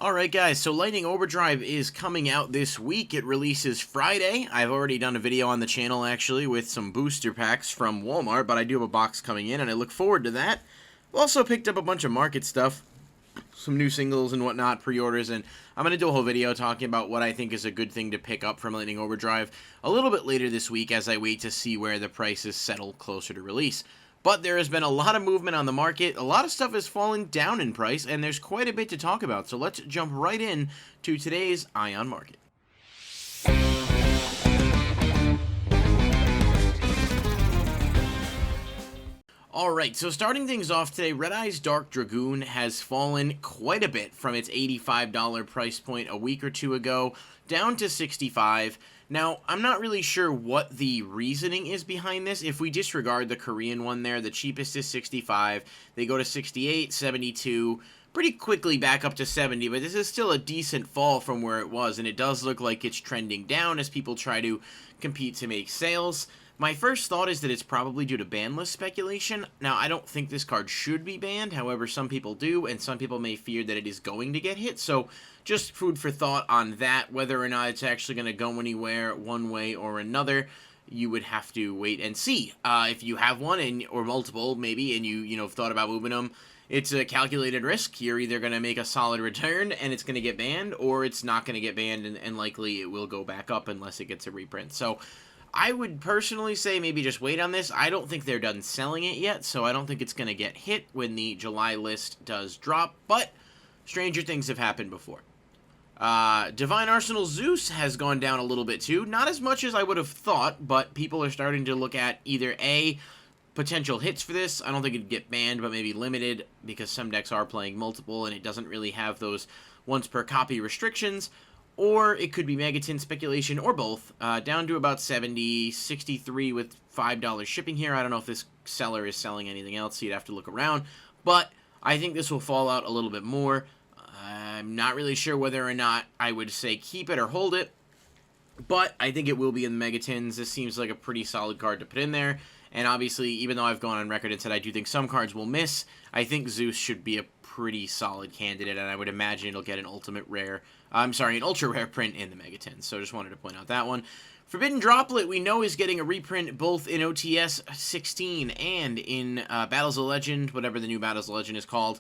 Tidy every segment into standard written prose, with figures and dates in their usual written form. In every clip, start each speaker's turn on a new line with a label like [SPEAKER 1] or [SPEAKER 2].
[SPEAKER 1] Alright guys, so Lightning Overdrive is coming out this week. It releases Friday. I've already done a video on the channel actually with some booster packs from Walmart, but I do have a box coming in and I look forward to that. I've also picked up a bunch of market stuff, some new singles and whatnot, pre-orders, and I'm going to do a whole video talking about what I think is a good thing to pick up from Lightning Overdrive a little bit later this week as I wait to see where the prices settle closer to release. But there has been a lot of movement on the market, a lot of stuff is falling down in price, and there's quite a bit to talk about, so let's jump right in to today's Ion Market. Alright, so starting things off today, Red Eye's Dark Dragoon has fallen quite a bit from its $85 price point a week or two ago, down to $65. Now, I'm not really sure what the reasoning is behind this. If we disregard the Korean one there, the cheapest is $65. They go to $68, $72, pretty quickly back up to $70, but this is still a decent fall from where it was, and it does look like it's trending down as people try to compete to make sales. My first thought is that it's probably due to Banlist speculation. Now, I don't think this card should be banned, however, some people do, and some people may fear that it is going to get hit, so just food for thought on that. Whether or not it's actually going to go anywhere one way or another, you would have to wait and see. If you have one, or multiple, maybe, and you have thought about moving them, it's a calculated risk. You're either going to make a solid return and it's going to get banned, or it's not going to get banned, and likely it will go back up unless it gets a reprint. So I would personally say maybe just wait on this. I don't think they're done selling it yet, so I don't think it's going to get hit when the July list does drop, but stranger things have happened before. Divine Arsenal Zeus has gone down a little bit too. Not as much as I would have thought, but people are starting to look at either A, potential hits for this. I don't think it'd get banned, but maybe limited, because some decks are playing multiple and it doesn't really have those once per copy restrictions. Or it could be Megatin speculation, or both, down to about 70, 63 with $5 shipping here. I don't know if this seller is selling anything else, so you'd have to look around. But I think this will fall out a little bit more. I'm not really sure whether or not I would say keep it or hold it, but I think it will be in the Megatins. This seems like a pretty solid card to put in there. And obviously, even though I've gone on record and said I do think some cards will miss, I think Zeus should be a pretty solid candidate, and I would imagine it'll get an ultra rare print in the Megatins. So just wanted to point out that one. Forbidden Droplet, we know, is getting a reprint both in OTS 16 and in Battles of Legend, whatever the new Battles of Legend is called.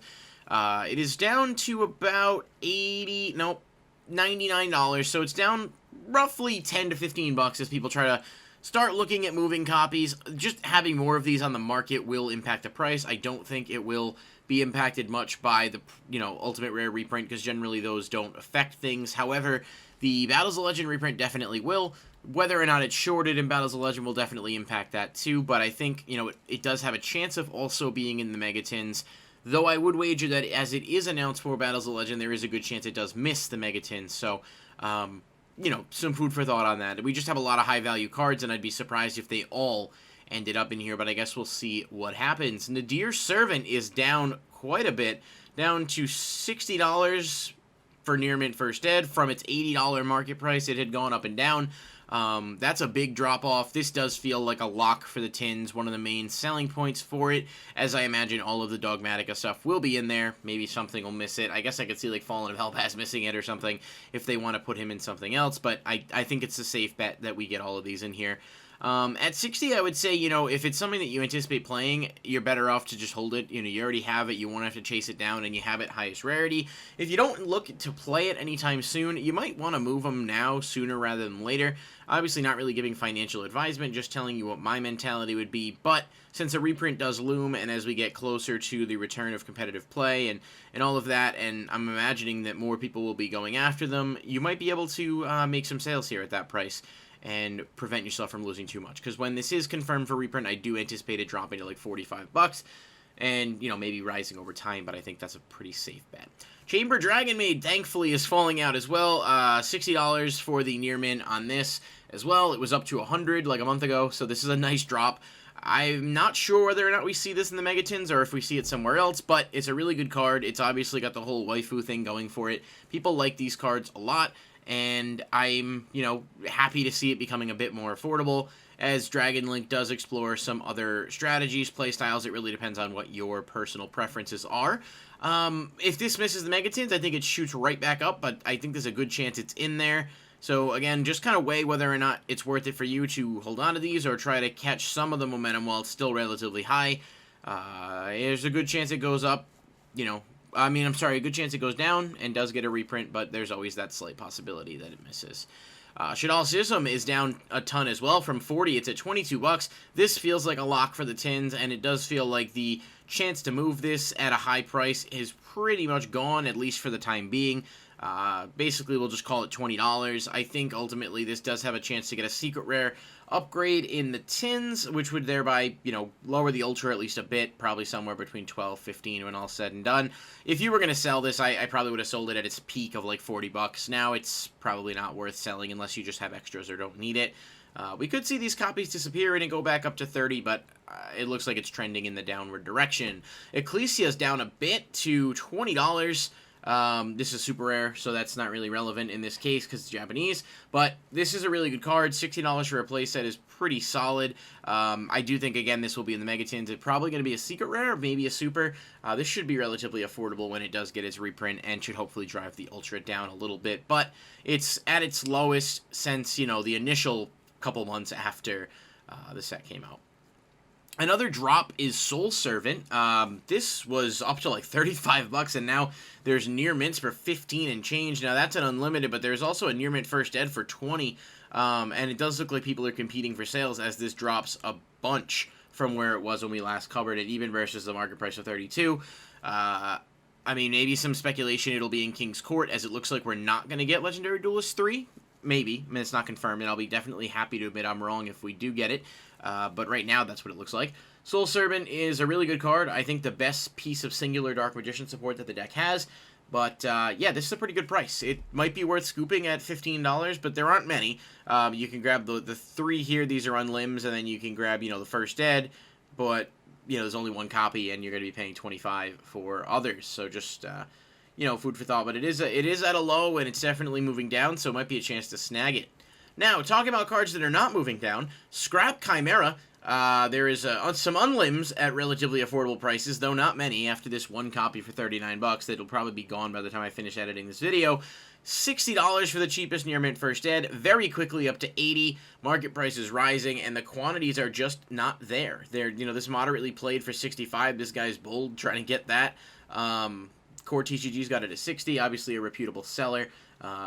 [SPEAKER 1] It is down to about $99, so it's down roughly 10 to 15 bucks as people try to start looking at moving copies. Just having more of these on the market will impact the price. I don't think it will be impacted much by the, Ultimate Rare reprint, because generally those don't affect things. However, the Battles of Legend reprint definitely will. Whether or not it's shorted in Battles of Legend will definitely impact that too, but I think, it does have a chance of also being in the Megatins, though I would wager that as it is announced for Battles of Legend, there is a good chance it does miss the Megatins, so, some food for thought on that. We just have a lot of high-value cards, and I'd be surprised if they all ended up in here, but I guess we'll see what happens. Nadir Servant is down quite a bit, down to $60 for Near Mint First Ed from its $80 market price. It had gone up and down. That's a big drop-off. This does feel like a lock for the tins, one of the main selling points for it, as I imagine all of the Dogmatica stuff will be in there. Maybe something will miss it. I guess I could see, like, Fallen of Hellpass missing it or something if they want to put him in something else, but I think it's a safe bet that we get all of these in here. At 60, I would say, if it's something that you anticipate playing, you're better off to just hold it. You already have it, you won't have to chase it down, and you have it highest rarity. If you don't look to play it anytime soon, you might want to move them now sooner rather than later. Obviously not really giving financial advisement, just telling you what my mentality would be, but since a reprint does loom, and as we get closer to the return of competitive play and all of that, and I'm imagining that more people will be going after them, you might be able to make some sales here at that price and prevent yourself from losing too much. Because when this is confirmed for reprint, I do anticipate it dropping to like 45 bucks, and, maybe rising over time, but I think that's a pretty safe bet. Chamber Dragon Maid, thankfully, is falling out as well. $60 for the near mint on this as well. It was up to 100 like a month ago, so this is a nice drop. I'm not sure whether or not we see this in the Megatins or if we see it somewhere else, but it's a really good card. It's obviously got the whole waifu thing going for it. People like these cards a lot, and I'm, happy to see it becoming a bit more affordable. as Dragon Link does explore some other strategies, playstyles. It really depends on what your personal preferences are. If this misses the Megatins, I think it shoots right back up, but I think there's a good chance it's in there. So again, just kind of weigh whether or not it's worth it for you to hold on to these or try to catch some of the momentum while it's still relatively high. There's a good chance it goes up, a good chance it goes down and does get a reprint, but there's always that slight possibility that it misses. Shadalsism is down a ton as well from 40. It's at 22 bucks. This feels like a lock for the tins, and it does feel like the chance to move this at a high price is pretty much gone, at least for the time being. Basically, we'll just call it $20. I think ultimately this does have a chance to get a secret rare upgrade in the tins, which would thereby, lower the ultra at least a bit, probably somewhere between 12, 15 when all said and done. If you were going to sell this, I probably would have sold it at its peak of like 40 bucks. Now it's probably not worth selling unless you just have extras or don't need it. We could see these copies disappear and go back up to 30, but it looks like it's trending in the downward direction. Ecclesia is down a bit to $20. This is super rare, so that's not really relevant in this case because it's Japanese, but this is a really good card. $60 for a playset is pretty solid. I do think, again, this will be in the Megatins. It's probably going to be a secret rare, maybe a super. This should be relatively affordable when it does get its reprint and should hopefully drive the ultra down a little bit, but it's at its lowest since, the initial couple months after the set came out. Another drop is Soul Servant. This was up to like 35 bucks, and now there's near mints for 15 and change. Now that's an unlimited, but there's also a near mint first ed for 20, and it does look like people are competing for sales as this drops a bunch from where it was when we last covered it, even versus the market price of 32. Maybe some speculation it'll be in King's Court, as it looks like we're not going to get Legendary Duelist 3. Maybe. It's not confirmed, and I'll be definitely happy to admit I'm wrong if we do get it. But right now, that's what it looks like. Soul Servant is a really good card. I think the best piece of singular Dark Magician support that the deck has. But, yeah, this is a pretty good price. It might be worth scooping at $15, but there aren't many. You can grab the three here. These are Unlims, and then you can grab, the first ed. But, there's only one copy, and you're going to be paying $25 for others. So just, food for thought. But it is at a low, and it's definitely moving down, so it might be a chance to snag it. Now, talking about cards that are not moving down, Scrap Chimera. There is some Unlims at relatively affordable prices, though not many. After this one copy for 39 bucks, that'll probably be gone by the time I finish editing this video. $60 for the cheapest near mint first ed, very quickly up to 80. Market price is rising, and the quantities are just not there. This moderately played for 65. This guy's bold trying to get that. Core TCG's got it at 60. Obviously, a reputable seller.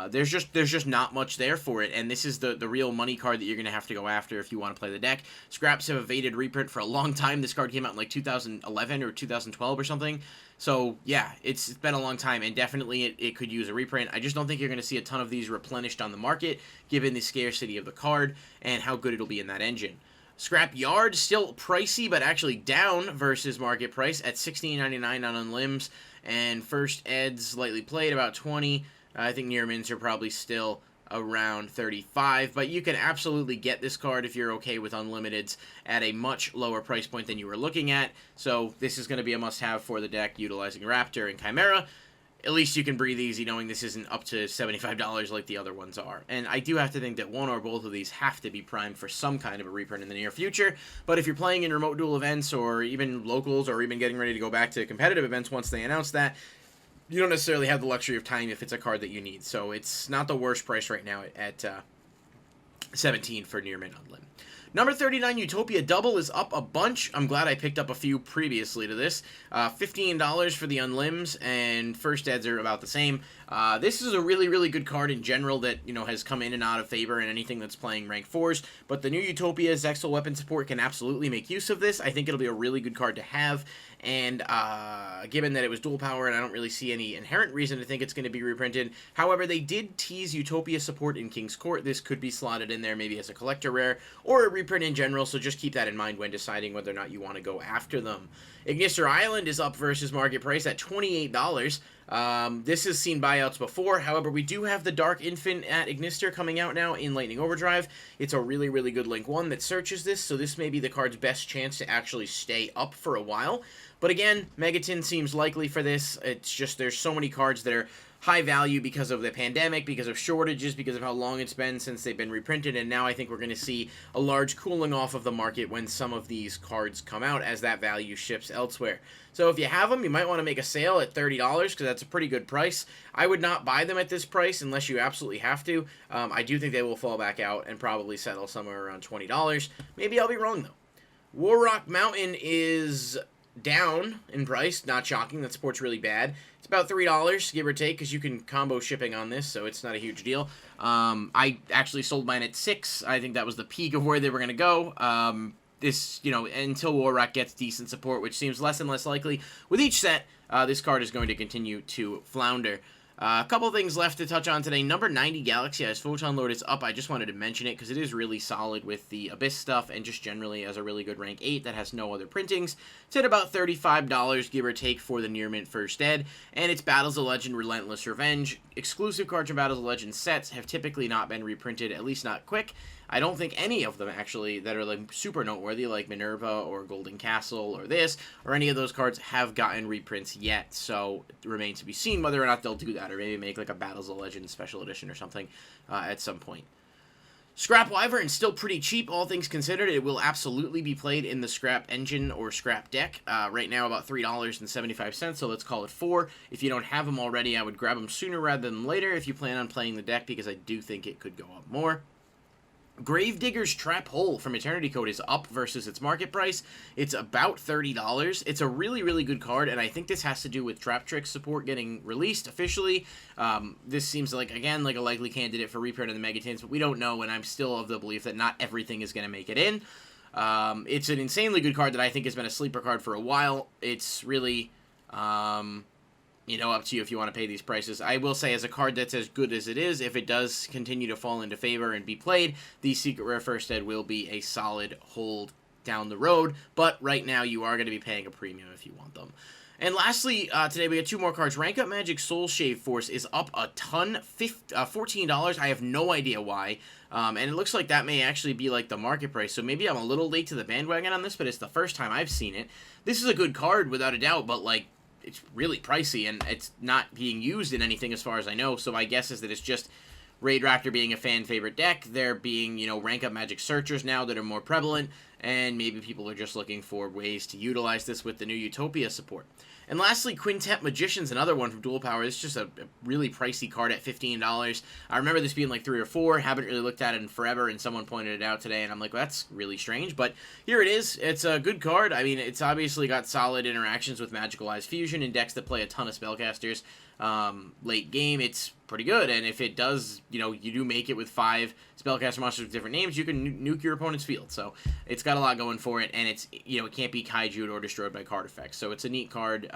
[SPEAKER 1] There's just not much there for it, and this is the real money card that you're going to have to go after if you want to play the deck. Scraps have evaded reprint for a long time. This card came out in like 2011 or 2012 or something. So, yeah, it's been a long time, and definitely it could use a reprint. I just don't think you're going to see a ton of these replenished on the market, given the scarcity of the card and how good it'll be in that engine. Scrap Yard, still pricey, but actually down versus market price at $16.99 on Unlims, and First Ed's slightly played, about 20. I think near mints are probably still around 35, but you can absolutely get this card if you're okay with Unlimiteds at a much lower price point than you were looking at. So this is going to be a must-have for the deck utilizing Raptor and Chimera. At least you can breathe easy knowing this isn't up to $75 like the other ones are. And I do have to think that one or both of these have to be primed for some kind of a reprint in the near future. But if you're playing in remote duel events or even locals or even getting ready to go back to competitive events once they announce that, you don't necessarily have the luxury of time if it's a card that you need. So it's not the worst price right now at 17 for near mint Unlim. Number 39, Utopia Double is up a bunch. I'm glad I picked up a few previously to this. $15 for the Unlims, and first eds are about the same. This is a really, really good card in general that, has come in and out of favor in anything that's playing rank 4s. But the new Utopia Zexal weapon support can absolutely make use of this. I think it'll be a really good card to have. And given that it was dual power, and I don't really see any inherent reason to think it's going to be reprinted. However, they did tease Utopia support in King's Court. This could be slotted in there maybe as a collector rare or a reprint in general, so just keep that in mind when deciding whether or not you want to go after them. Ignis Island is up versus market price at $28. This has seen buyouts before. However, we do have the Dark Infant at Ignister coming out now in Lightning Overdrive. It's a really, really good Link 1 that searches this, so this may be the card's best chance to actually stay up for a while. But again, Megaton seems likely for this. It's just there's so many cards that are high value because of the pandemic, because of shortages, because of how long it's been since they've been reprinted, and now I think we're going to see a large cooling off of the market when some of these cards come out as that value shifts elsewhere. So if you have them, you might want to make a sale at $30 because that's a pretty good price. I would not buy them at this price unless you absolutely have to. I do think they will fall back out and probably settle somewhere around $20. Maybe I'll be wrong, though. War Rock Mountain is down in price. Not shocking. That support's really bad. It's about $3, give or take, because you can combo shipping on this, so it's not a huge deal. I actually sold mine at $6. I think that was the peak of where they were going to go. This, you know, until War Rock gets decent support, which seems less and less likely with each set, this card is going to continue to flounder. A couple things left to touch on today. Number 90 Galaxy as Photon Lord is up. I just wanted to mention it because it is really solid with the Abyss stuff and just generally as a really good rank 8 that has no other printings. It's at about $35, give or take, for the Near Mint First Ed. And it's Battles of Legend Relentless Revenge. Exclusive cards from Battles of Legend sets have typically not been reprinted, at least not quick. I don't think any of them, actually, that are like super noteworthy, like Minerva or Golden Castle or this, or any of those cards have gotten reprints yet. So it remains to be seen whether or not they'll do that, or maybe make like a Battles of Legends special edition or something at some point. Scrap Wyvern still pretty cheap, all things considered. It will absolutely be played in the Scrap Engine or Scrap Deck. Right now, about $3.75, so let's call it $4. If you don't have them already, I would grab them sooner rather than later if you plan on playing the deck, because I do think it could go up more. Gravedigger's Trap Hole from Eternity Code is up versus its market price. It's about $30. It's a really, really good card, and I think this has to do with Trap Trick support getting released officially. This seems like, again, like a likely candidate for reprint of the Megatins, but we don't know, and I'm still of the belief that not everything is going to make it in. It's an insanely good card that I think has been a sleeper card for a while. It's really... you know, up to you if you want to pay these prices. I will say, as a card that's as good as it is, if it does continue to fall into favor and be played, the Secret Rare First Ed will be a solid hold down the road, but right now you are going to be paying a premium if you want them. And lastly, today we got two more cards. Rank Up Magic Soul Shave Force is up a ton, $14. I have no idea why. And it looks like that may actually be like the market price, so maybe I'm a little late to the bandwagon on this, but it's the first time I've seen it. This is a good card, without a doubt, but like, it's really pricey, and it's not being used in anything as far as I know, so my guess is that it's just Raid Raptor being a fan favorite deck, there being, you know, Rank Up Magic Searchers now that are more prevalent, and maybe people are just looking for ways to utilize this with the new Utopia support. And lastly, Quintet Magician's another one from Dual Power. It's just a really pricey card at $15. I remember this being like $3 or $4. Haven't really looked at it in forever, and someone pointed it out today, and I'm like, well, that's really strange. But here it is. It's a good card. I mean, it's obviously got solid interactions with Magical Eyes Fusion and decks that play a ton of spellcasters. Late game, it's pretty good, and if it does, you know, you do make it with 5 spellcaster monsters with different names, you can nuke your opponent's field. So it's got a lot going for it, and it's, you know, it can't be kaiju'd or destroyed by card effects. So it's a neat card.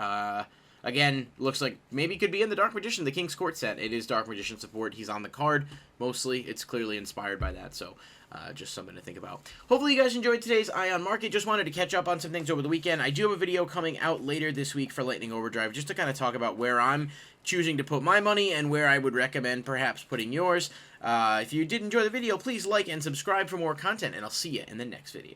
[SPEAKER 1] Again, looks like maybe could be in the Dark Magician, the King's Court set. It is Dark Magician support. He's on the card mostly. It's clearly inspired by that, so just something to think about. Hopefully you guys enjoyed today's Eye on Market. Just wanted to catch up on some things over the weekend. I do have a video coming out later this week for Lightning Overdrive, just to kind of talk about where I'm choosing to put my money and where I would recommend perhaps putting yours. If you did enjoy the video, please like and subscribe for more content, and I'll see you in the next video.